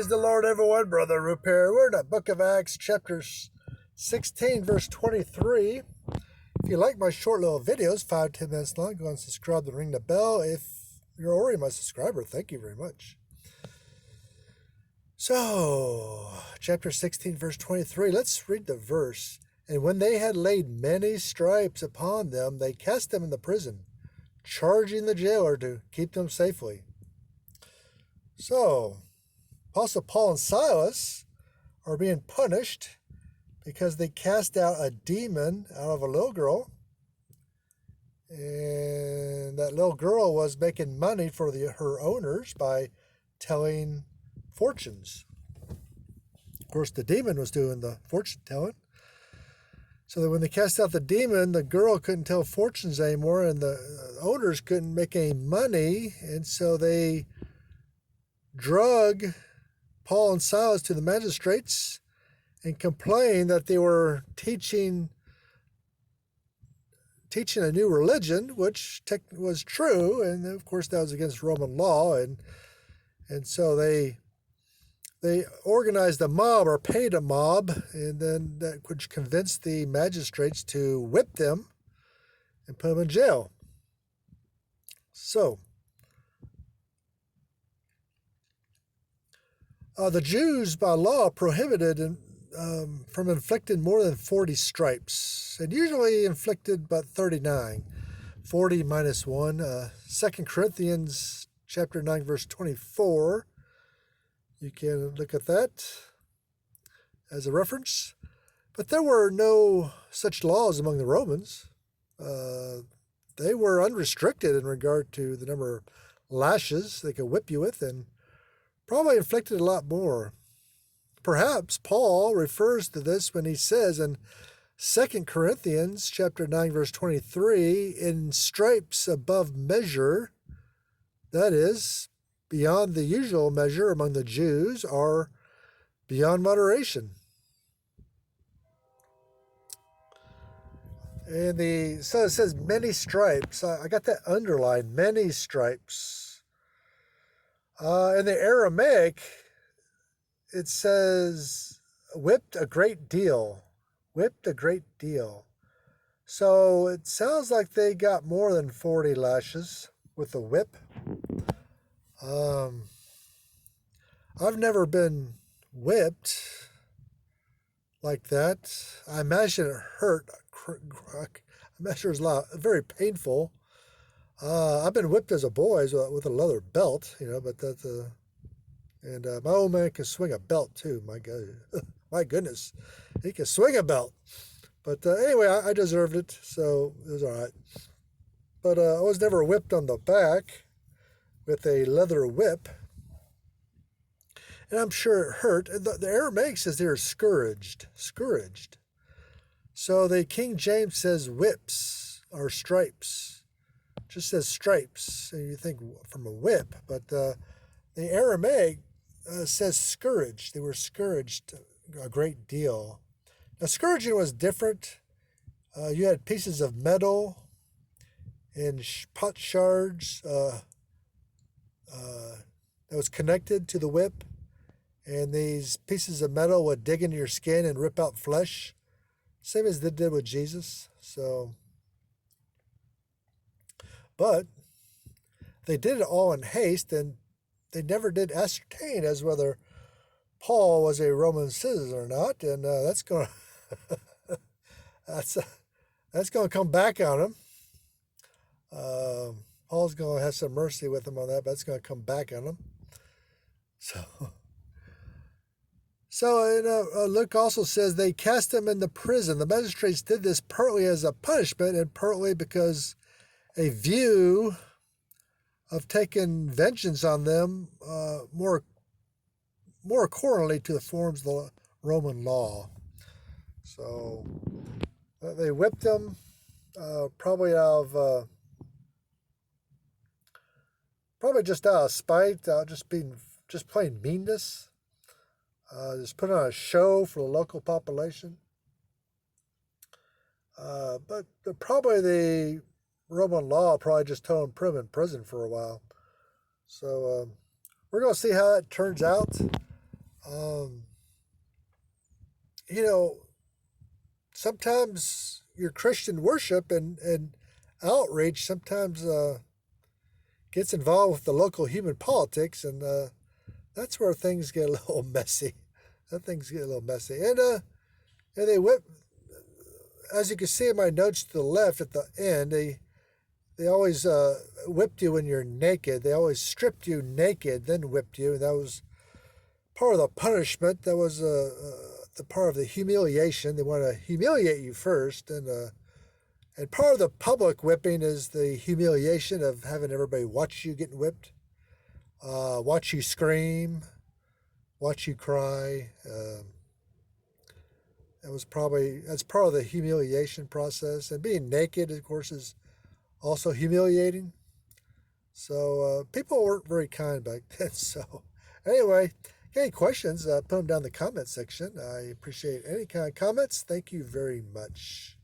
Praise the Lord, everyone. Brother Roop here. We're in the book of Acts, chapter 16, verse 23. If you like my short little videos, 5-10 minutes long, go and subscribe and ring the bell. If you're already my subscriber, thank you very much. So, chapter 16, verse 23, let's read the verse. And when they had laid many stripes upon them, they cast them in the prison, charging the jailer to keep them safely. So, Apostle Paul and Silas are being punished because they cast out a demon out of a little girl. And that little girl was making money for her owners by telling fortunes. Of course, the demon was doing the fortune telling. So that when they cast out the demon, the girl couldn't tell fortunes anymore, and the owners couldn't make any money. And so they drug Paul and Silas to the magistrates and complained that they were teaching a new religion, which was true, and of course that was against Roman law, and so they organized a mob or paid a mob, and then that which convinced the magistrates to whip them and put them in jail. So the Jews by law prohibited from inflicting more than 40 stripes, and usually inflicted but 39. 40 minus 1. 2 Corinthians chapter 9, verse 24. You can look at that as a reference. But there were no such laws among the Romans. They were unrestricted in regard to the number of lashes they could whip you with, and probably inflicted a lot more. Perhaps Paul refers to this when he says in 2 Corinthians chapter 9, verse 23, in stripes above measure, that is, beyond the usual measure among the Jews, are beyond moderation. And so it says many stripes. I got that underlined, many stripes. In the Aramaic, it says whipped a great deal. Whipped a great deal. So it sounds like they got more than 40 lashes with the whip. I've never been whipped like that. I imagine it hurt. I imagine it was very painful. I've been whipped as a boy with a leather belt, but that's and my old man can swing a belt too. My God, my goodness, he can swing a belt. But anyway, I deserved it, so it was all right. But I was never whipped on the back with a leather whip, and I'm sure it hurt. The Aramaic says they're scourged. So the King James says whips or stripes. Just says stripes, and you think from a whip, but the Aramaic says scourged. They were scourged a great deal. Now, scourging was different. You had pieces of metal and pot shards that was connected to the whip, and these pieces of metal would dig into your skin and rip out flesh, same as they did with Jesus. But they did it all in haste, and they never did ascertain as whether Paul was a Roman citizen or not, and that's going to come back on him. Paul's going to have some mercy with him on that, but it's going to come back on him. So Luke also says they cast him in the prison. The magistrates did this partly as a punishment and partly because a view of taking vengeance on them more accordingly to the forms of the Roman law. So they whipped them probably just out of spite, just plain meanness. Just put on a show for the local population. But probably the Roman law probably just told him put him in prison for a while. So we're going to see how that turns out. Um, you know, sometimes your Christian worship and outreach sometimes gets involved with the local human politics, and that's where things get a little messy. That things get a little messy, and they whip. As you can see in my notes to the left at the end, they always whipped you when you're naked. They always stripped you naked, then whipped you. That was part of the punishment. That was the part of the humiliation. They want to humiliate you first, and part of the public whipping is the humiliation of having everybody watch you getting whipped, watch you scream, watch you cry. That's part of the humiliation process, and being naked, of course, is also humiliating. So people weren't very kind back then. So anyway, any questions? Put them down in the comment section. I appreciate any kind of comments. Thank you very much.